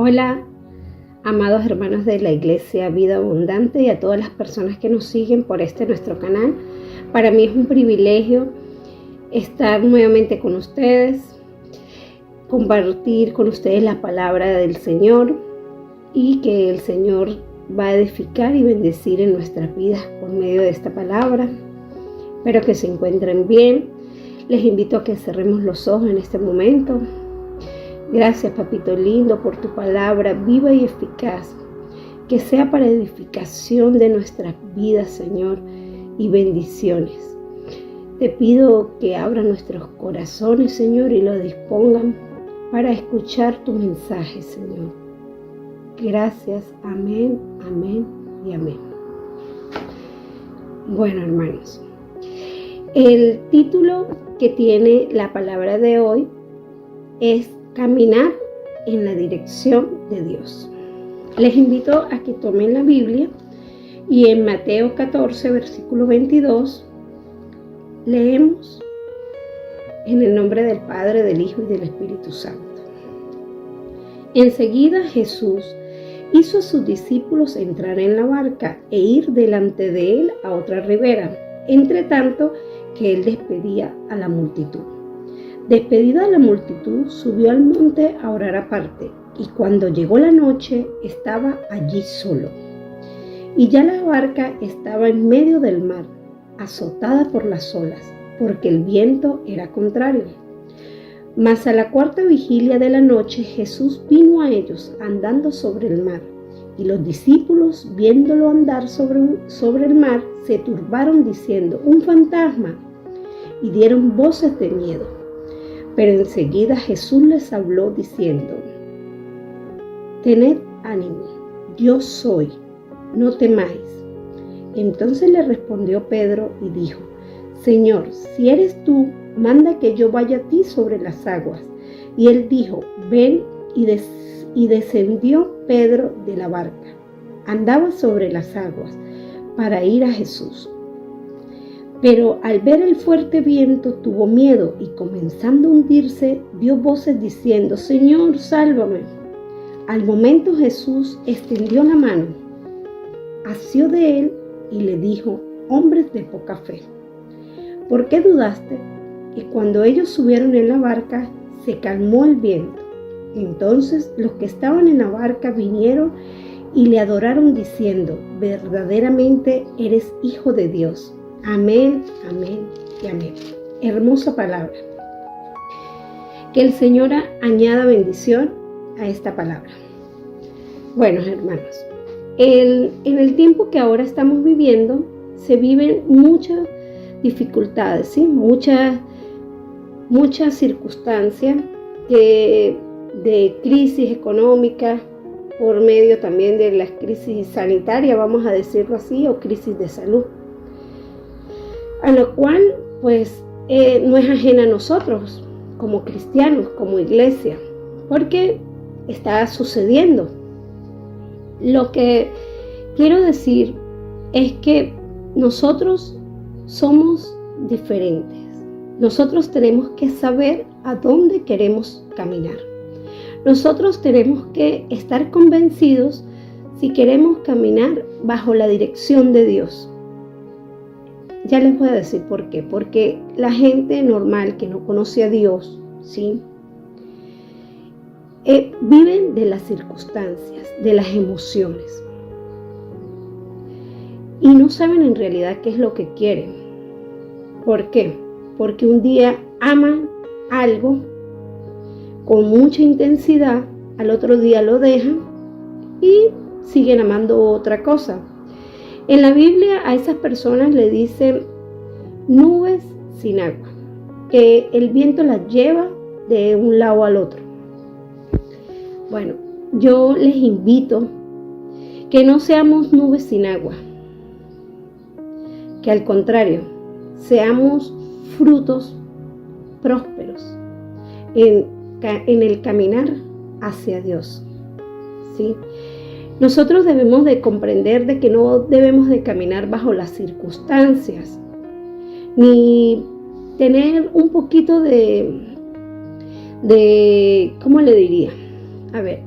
Hola, amados hermanos de la Iglesia Vida Abundante y a todas las personas que nos siguen por nuestro canal. Para mí es un privilegio estar nuevamente con ustedes, compartir con ustedes la palabra del Señor y que el Señor va a edificar y bendecir en nuestras vidas por medio de esta palabra. Espero que se encuentren bien. Les invito a que cerremos los ojos en este momento. Gracias, papito lindo, por tu palabra viva y eficaz, que sea para edificación de nuestras vidas, Señor, y bendiciones. Te pido que abran nuestros corazones, Señor, y lo dispongan para escuchar tu mensaje, Señor. Gracias, amén, amén y amén. Bueno, hermanos, el título que tiene la palabra de hoy es Caminar en la dirección de Dios. Les invito a que tomen la Biblia y en Mateo 14, versículo 22, leemos en el nombre del Padre, del Hijo y del Espíritu Santo. Enseguida Jesús hizo a sus discípulos entrar en la barca e ir delante de él a otra ribera, entre tanto que él despedía a la multitud. Despedida la multitud, subió al monte a orar aparte, y cuando llegó la noche, estaba allí solo. Y ya la barca estaba en medio del mar, azotada por las olas, porque el viento era contrario. Mas a la cuarta vigilia de la noche, Jesús vino a ellos andando sobre el mar, y los discípulos, viéndolo andar sobre el mar, se turbaron diciendo: «¡Un fantasma!», y dieron voces de miedo. Pero enseguida Jesús les habló diciendo: «Tened ánimo, yo soy, no temáis». Entonces le respondió Pedro y dijo: «Señor, si eres tú, manda que yo vaya a ti sobre las aguas». Y él dijo: «Ven», y descendió Pedro de la barca. Andaba sobre las aguas para ir a Jesús. Pero al ver el fuerte viento tuvo miedo y comenzando a hundirse dio voces diciendo: «Señor, sálvame». Al momento Jesús extendió la mano, asió de él y le dijo: «Hombres de poca fe, ¿por qué dudaste?». Y cuando ellos subieron en la barca, se calmó el viento. Entonces los que estaban en la barca vinieron y le adoraron diciendo: «Verdaderamente eres Hijo de Dios». Amén, amén y amén. Hermosa palabra. Que el Señor añada bendición a esta palabra. Bueno, hermanos, en el tiempo que ahora estamos viviendo, se viven muchas dificultades, ¿sí? Muchas circunstancias de crisis económica, por medio también de la crisis sanitaria, vamos a decirlo así, o crisis de salud. A lo cual, pues, no es ajena a nosotros, como cristianos, como iglesia, porque está sucediendo. Lo que quiero decir es que nosotros somos diferentes. Nosotros tenemos que saber a dónde queremos caminar. Nosotros tenemos que estar convencidos si queremos caminar bajo la dirección de Dios. Ya les voy a decir por qué. Porque la gente normal que no conoce a Dios, ¿sí? Viven de las circunstancias, de las emociones. Y no saben en realidad qué es lo que quieren. ¿Por qué? Porque un día aman algo con mucha intensidad, al otro día lo dejan y siguen amando otra cosa. En la Biblia a esas personas le dicen nubes sin agua, que el viento las lleva de un lado al otro. Bueno, yo les invito que no seamos nubes sin agua, que al contrario, seamos frutos prósperos en el caminar hacia Dios, ¿sí? Nosotros debemos de comprender de que no debemos de caminar bajo las circunstancias, ni tener un poquito de ¿cómo le diría? A ver,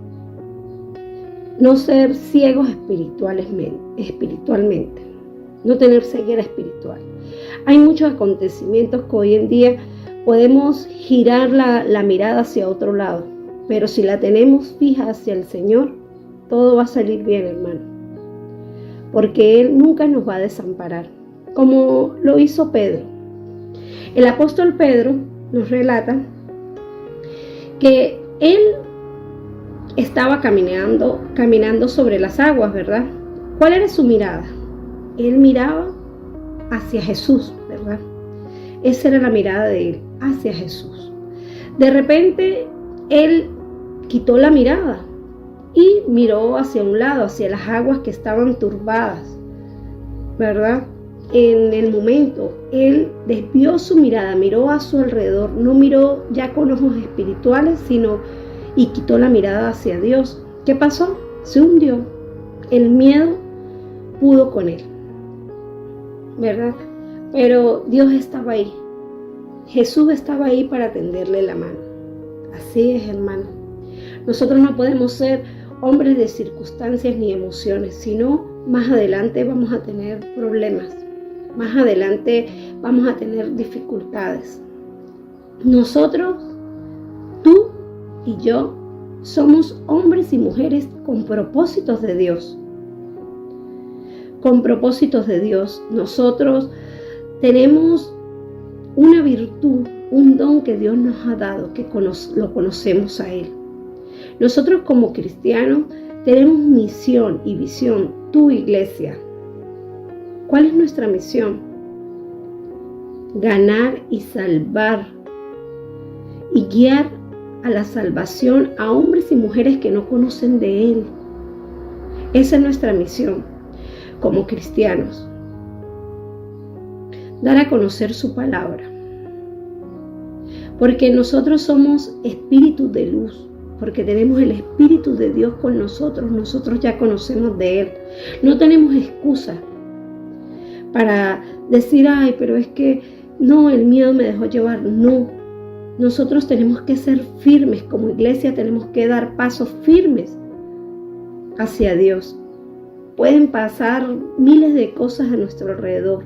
no ser ciegos espiritualmente, no tener ceguera espiritual. Hay muchos acontecimientos que hoy en día podemos girar la mirada hacia otro lado, pero si la tenemos fija hacia el Señor, todo va a salir bien, hermano, porque Él nunca nos va a desamparar, como lo hizo Pedro. El apóstol Pedro nos relata que él estaba caminando sobre las aguas, ¿verdad? ¿Cuál era su mirada? Él miraba hacia Jesús, ¿verdad? Esa era la mirada de él, hacia Jesús. De repente, él quitó la mirada y miró hacia un lado, hacia las aguas que estaban turbadas, ¿verdad? En el momento, él desvió su mirada, miró a su alrededor, no miró ya con ojos espirituales, y quitó la mirada hacia Dios. ¿Qué pasó? Se hundió. El miedo pudo con él, ¿verdad? Pero Dios estaba ahí. Jesús estaba ahí para tenderle la mano. Así es, hermano. Nosotros no podemos ser hombres de circunstancias ni emociones, sino más adelante vamos a tener problemas. Más adelante vamos a tener dificultades. Nosotros, tú y yo, somos hombres y mujeres con propósitos de Dios. Con propósitos de Dios. Nosotros tenemos una virtud, un don que Dios nos ha dado, que lo conocemos a Él. Nosotros como cristianos tenemos misión y visión, tu iglesia. ¿Cuál es nuestra misión? Ganar y salvar y guiar a la salvación a hombres y mujeres que no conocen de Él. Esa es nuestra misión como cristianos. Dar a conocer su palabra. Porque nosotros somos espíritus de luz. Porque tenemos el Espíritu de Dios con nosotros. Nosotros ya conocemos de Él. No tenemos excusa para decir, ay, pero es que no, el miedo me dejó llevar. No, nosotros tenemos que ser firmes como iglesia, tenemos que dar pasos firmes hacia Dios. Pueden pasar miles de cosas a nuestro alrededor,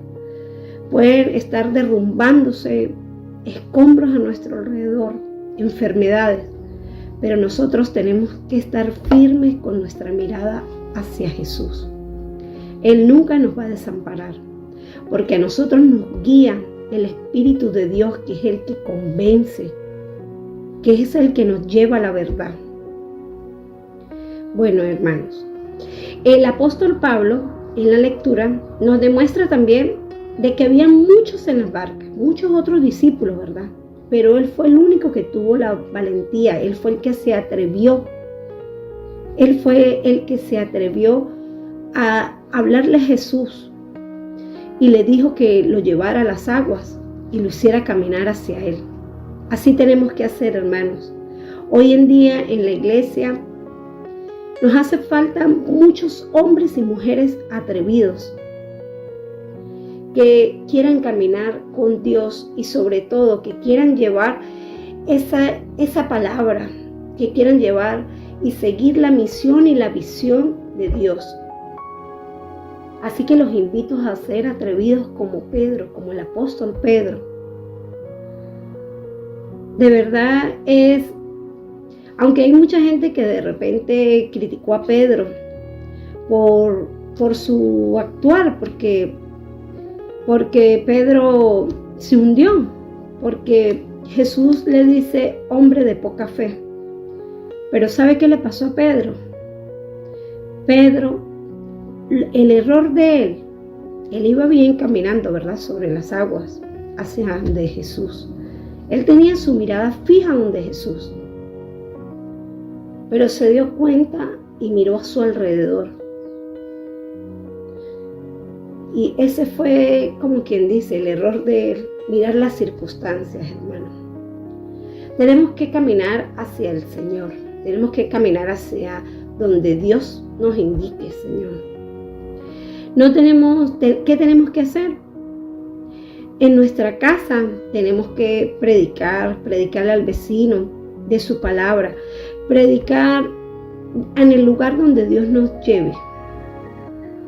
pueden estar derrumbándose escombros a nuestro alrededor, enfermedades, pero nosotros tenemos que estar firmes con nuestra mirada hacia Jesús. Él nunca nos va a desamparar, porque a nosotros nos guía el Espíritu de Dios, que es el que convence, que es el que nos lleva a la verdad. Bueno, hermanos, el apóstol Pablo en la lectura nos demuestra también de que había muchos en las barcas, muchos otros discípulos, ¿verdad? Pero él fue el único que tuvo la valentía, él fue el que se atrevió. Él fue el que se atrevió a hablarle a Jesús y le dijo que lo llevara a las aguas y lo hiciera caminar hacia Él. Así tenemos que hacer, hermanos. Hoy en día en la iglesia nos hace falta muchos hombres y mujeres atrevidos que quieran caminar con Dios y sobre todo que quieran llevar esa palabra, que quieran llevar y seguir la misión y la visión de Dios. Así que los invito a ser atrevidos como Pedro, como el apóstol Pedro. De verdad aunque hay mucha gente que de repente criticó a Pedro por su actuar, porque Pedro se hundió, porque Jesús le dice hombre de poca fe. Pero ¿sabe qué le pasó a Pedro? Pedro, el error de él iba bien caminando, ¿verdad?, sobre las aguas hacia donde Jesús. Él tenía su mirada fija donde Jesús, pero se dio cuenta y miró a su alrededor. Y ese fue, como quien dice, el error de él, mirar las circunstancias, hermano. Tenemos que caminar hacia el Señor, tenemos que caminar hacia donde Dios nos indique, Señor. ¿Qué tenemos que hacer? En nuestra casa tenemos que predicarle al vecino de su palabra, predicar en el lugar donde Dios nos lleve,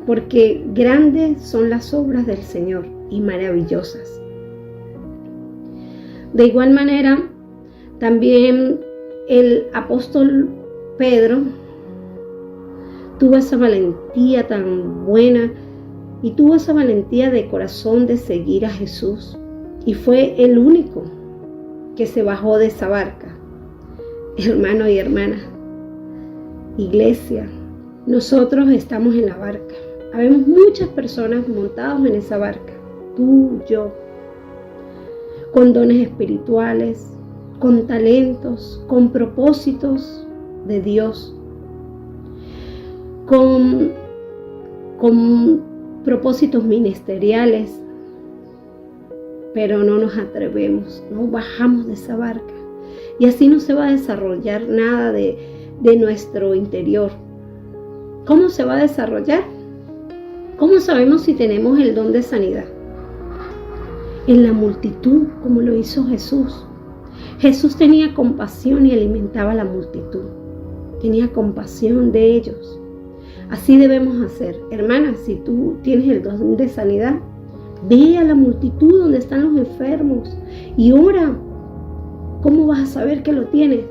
porque grandes son las obras del Señor y maravillosas. De igual manera, también el apóstol Pedro tuvo esa valentía tan buena y tuvo esa valentía de corazón de seguir a Jesús, y fue el único que se bajó de esa barca. Hermano y hermana, iglesia, nosotros estamos en la barca. Habemos muchas personas montadas en esa barca, tú, yo, con dones espirituales, con talentos, con propósitos de Dios, con propósitos ministeriales, pero no nos atrevemos, no bajamos de esa barca, y así no se va a desarrollar nada de nuestro interior. ¿Cómo se va a desarrollar? ¿Cómo sabemos si tenemos el don de sanidad? En la multitud, como lo hizo Jesús. Jesús tenía compasión y alimentaba a la multitud. Tenía compasión de ellos. Así debemos hacer. Hermanas, si tú tienes el don de sanidad, ve a la multitud donde están los enfermos y ora. ¿Cómo vas a saber que lo tienes?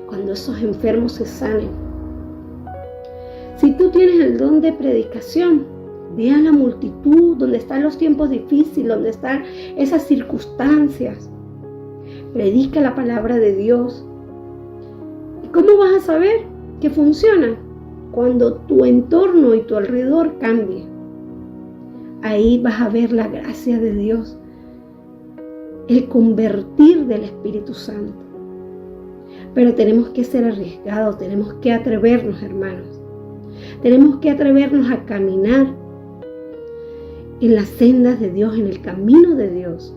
Cuando esos enfermos se sanen. Si tú tienes el don de predicación, ve a la multitud donde están los tiempos difíciles, donde están esas circunstancias. Predica la palabra de Dios. ¿Y cómo vas a saber que funciona? Cuando tu entorno y tu alrededor cambie. Ahí vas a ver la gracia de Dios, el convertir del Espíritu Santo. Pero tenemos que ser arriesgados, tenemos que atrevernos, hermanos. Tenemos que atrevernos a caminar en las sendas de Dios, en el camino de Dios.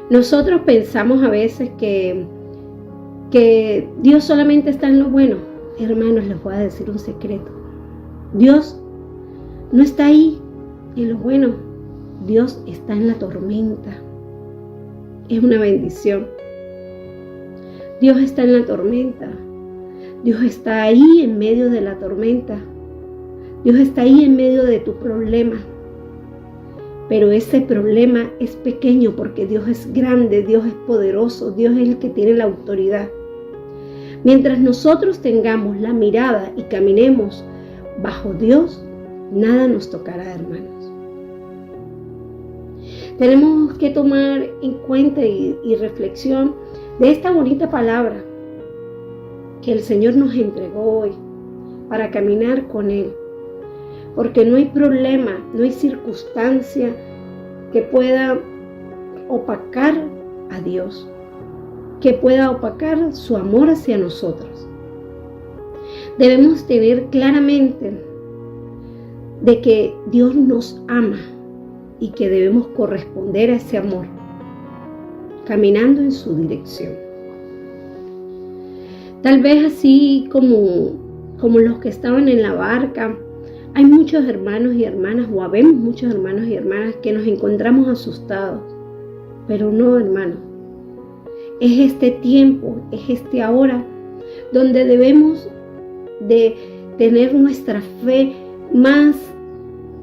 Nosotros pensamos a veces que Dios solamente está en lo bueno. Hermanos, les voy a decir un secreto. Dios no está ahí en lo bueno. Dios está en la tormenta. Es una bendición. Dios está en la tormenta. Dios está ahí en medio de la tormenta. Dios está ahí en medio de tu problema. Pero ese problema es pequeño porque Dios es grande, Dios es poderoso, Dios es el que tiene la autoridad. Mientras nosotros tengamos la mirada y caminemos bajo Dios, nada nos tocará, hermanos. Tenemos que tomar en cuenta y reflexión de esta bonita palabra que el Señor nos entregó hoy para caminar con Él. Porque no hay problema, no hay circunstancia que pueda opacar a Dios, que pueda opacar su amor hacia nosotros. Debemos tener claramente de que Dios nos ama y que debemos corresponder a ese amor, caminando en su dirección. Tal vez así como los que estaban en la barca, hay muchos hermanos y hermanas, o habemos muchos hermanos y hermanas que nos encontramos asustados. Pero no, hermanos. Es este tiempo, es este ahora, donde debemos de tener nuestra fe más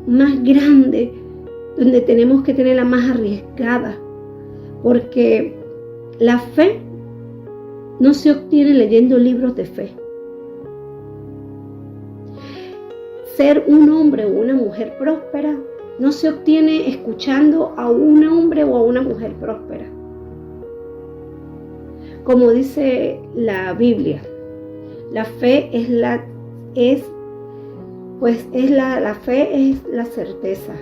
grande, donde tenemos que tenerla más arriesgada. Porque la fe no se obtiene leyendo libros de fe. Ser un hombre o una mujer próspera no se obtiene escuchando a un hombre o a una mujer próspera. Como dice la Biblia, la fe es la fe es la certeza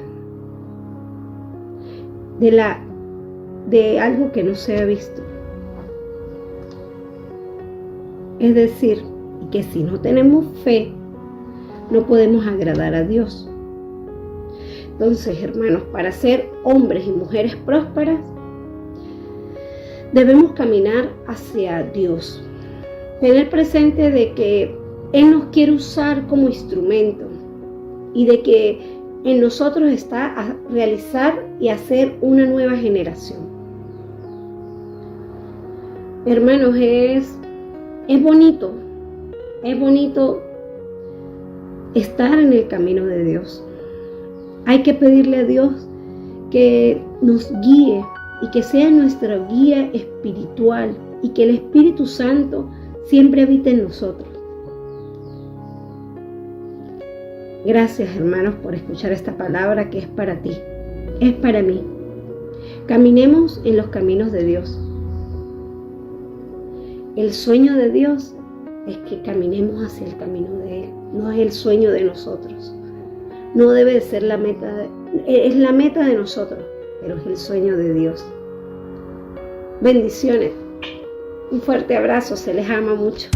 de algo que no se ha visto. Es decir, que si no tenemos fe, no podemos agradar a Dios. Entonces, hermanos, para ser hombres y mujeres prósperas, debemos caminar hacia Dios. Tener presente de que Él nos quiere usar como instrumento y de que en nosotros está a realizar y hacer una nueva generación. Hermanos, es bonito Es bonito estar en el camino de Dios. Hay que pedirle a Dios que nos guíe y que sea nuestra guía espiritual y que el Espíritu Santo siempre habite en nosotros. Gracias, hermanos, por escuchar esta palabra que es para ti, es para mí. Caminemos en los caminos de Dios. El sueño de Dios es que caminemos hacia el camino de Él, no es el sueño de nosotros. No debe de ser la meta, es la meta de nosotros, pero es el sueño de Dios. Bendiciones. Un fuerte abrazo, se les ama mucho.